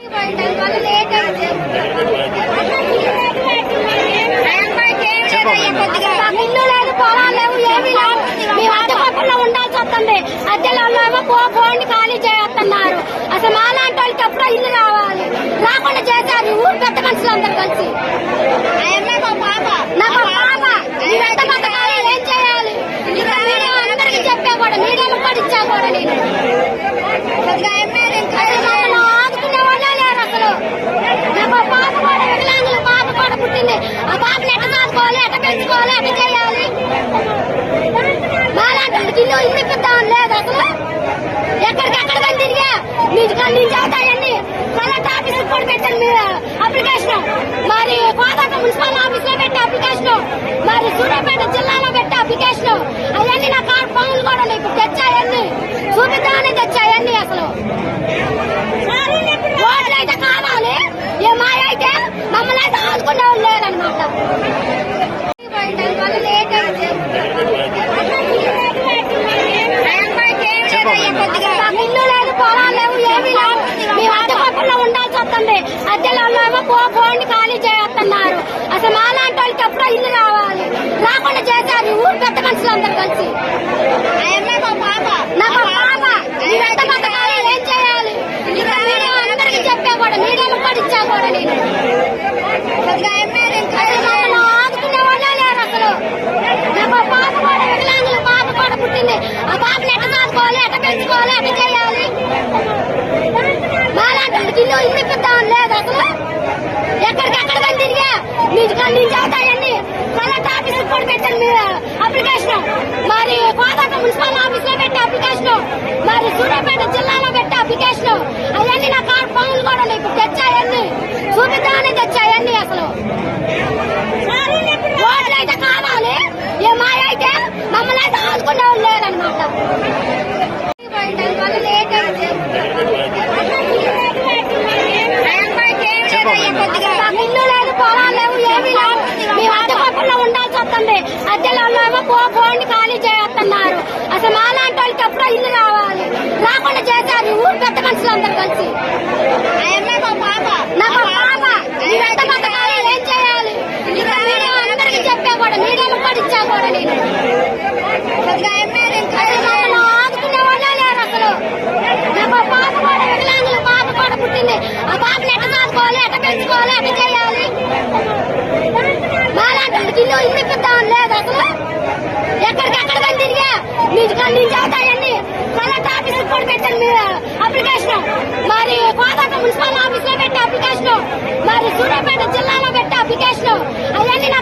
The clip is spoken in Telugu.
ఇల్లు లేదు, పొలాలు లేవు, ఏమీ లేవు. మేము అద్దె పక్కన ఉండాల్సి వస్తుంది. అద్దెలో ఏమో పోండి ఖాళీ చేస్తున్నారు. అసలు మాలాంటి వాళ్ళకి ఎప్పుడో ఇల్లు రావాలి, రాకుండా చేశారు ఊరు పెద్ద మనుషులందరూ కలిసి. నాకు పాప ఎంత బతకాలి, ఏం చేయాలి? అందరికీ చెప్పా కూడా, మీరేమో పడిచ్చా కూడా నేను ఆదుకునే వాళ్ళే లేరు అసలు. నాకు పాప కూడా వికలాంగులు, పాప కూడా పుట్టింది. ఆ పాపని ఎట్ట సాదుకోవాలి, ఎట్ట పెంచుకోవాలి, ఎట్ట చేయాలి? మాలాంటి ఇల్లు ఇప్పిద్దాం లేదు అసలు. ఎక్కడికెక్కడ తిరిగా నుంచి అవుతాయన్ని కలెక్టర్ ఆఫీస్ కూడా పెట్టాను మీరు అప్లికేషన్, మరి కోదాక మున్సిపల్ ఆఫీస్ లో పెట్టి అప్లికేషన్, మరి సూర్యాపేట జిల్లాలో పెట్టి అప్లికేషన్. అవన్నీ నా కార్డు పనులు కూడా ఇప్పుడు తెచ్చాయన్ని చూపిద్దామని తెచ్చాయన్ని. అసలు ఓట్లు అయితే కావాలి, ఏ మాయ అయితే మమ్మల్ని అయితే ఆదుకునే వాళ్ళు లేరనమాట. ఇల్లు లేదు, పొలాలు లేవు, ఏమీ లేవు. మేము అద్దె పక్కన ఉండాల్సి వస్తుంది. అద్దెలో ఏమో పోండి ఖాళీ చేస్తున్నారు. అసలు మాలాంటి వాళ్ళకి ఎప్పుడో ఇల్లు రావాలి, రాకుండా చేశారు ఊరు పెద్ద మనుషులందరూ కలిసి. నాకు పాప ఎంత బతకాలి, ఏం చేయాలి? అందరికీ చెప్పా కూడా, మీరేమో పడిచ్చా కూడా నేను ఆదుకునే వాళ్ళే లేరు అసలు. నాకు పాప కూడా వికలాంగులు, పాప కూడా పుట్టింది. ఆ పాపని ఎట్ట సాదుకోవాలి, ఎట్ట పెంచుకోవాలి, ఎట్ట చేయాలి? మాలాంటి ఇల్లు ఇప్పిద్దాం లేదు అసలు. ఎక్కడికెక్కడ తిరిగా నుంచి అవుతాయన్ని కలెక్టర్ ఆఫీస్ కూడా పెట్టాను మీరు అప్లికేషన్, మరి కోదాక మున్సిపల్ ఆఫీస్ లో పెట్టి అప్లికేషన్, మరి సూర్యాపేట జిల్లాలో పెట్టి అప్లికేషన్. అవన్నీ నా కార్డు పనులు కూడా ఇప్పుడు తెచ్చాయన్ని చూపిద్దామని తెచ్చాయన్ని. అసలు ఓట్లు అయితే కావాలి, ఏ మాయ అయితే మమ్మల్ని అయితే ఆదుకునే వాళ్ళు లేరనమాట. ఇల్లు లేదు, పొలాలు లేవు, ఏమీ లేవు. మేము అద్దె పక్కన ఉండాల్సి వస్తుంది. అద్దెలో ఏమో పోండి ఖాళీ చేస్తున్నారు. అసలు మాలాంటి వాళ్ళకి ఎప్పుడో ఇల్లు రావాలి, రాకుండా చేశారు ఊరు పెద్ద మనుషులందరూ కలిసి. నాకు పాప ఎంత బతకాలి, ఏం చేయాలి? అందరికీ చెప్పా కూడా, మీరేమో పడిచ్చా కూడా నేను ఆదుకునే వాళ్ళే లేరు అసలు. నాకు పాప కూడా వికలాంగులు, పాప కూడా పుట్టింది. ఆ పాపని ఎట్ట సాదుకోవాలి, ఎట్ట పెంచుకోవాలి, ఎట్ట చేయాలి? మాలాంటి ఇల్లు ఇప్పిద్దాం లేదు అసలు. ఎక్కడికెక్కడ తిరిగా నుంచి అవుతాయన్ని కలెక్టర్ ఆఫీస్ కూడా పెట్టాను మీరు అప్లికేషన్, మరి కోదాక మున్సిపల్ ఆఫీస్ లో పెట్టి అప్లికేషన్, మరి సూర్యాపేట జిల్లాలో పెట్టి అప్లికేషన్. అవన్నీ నా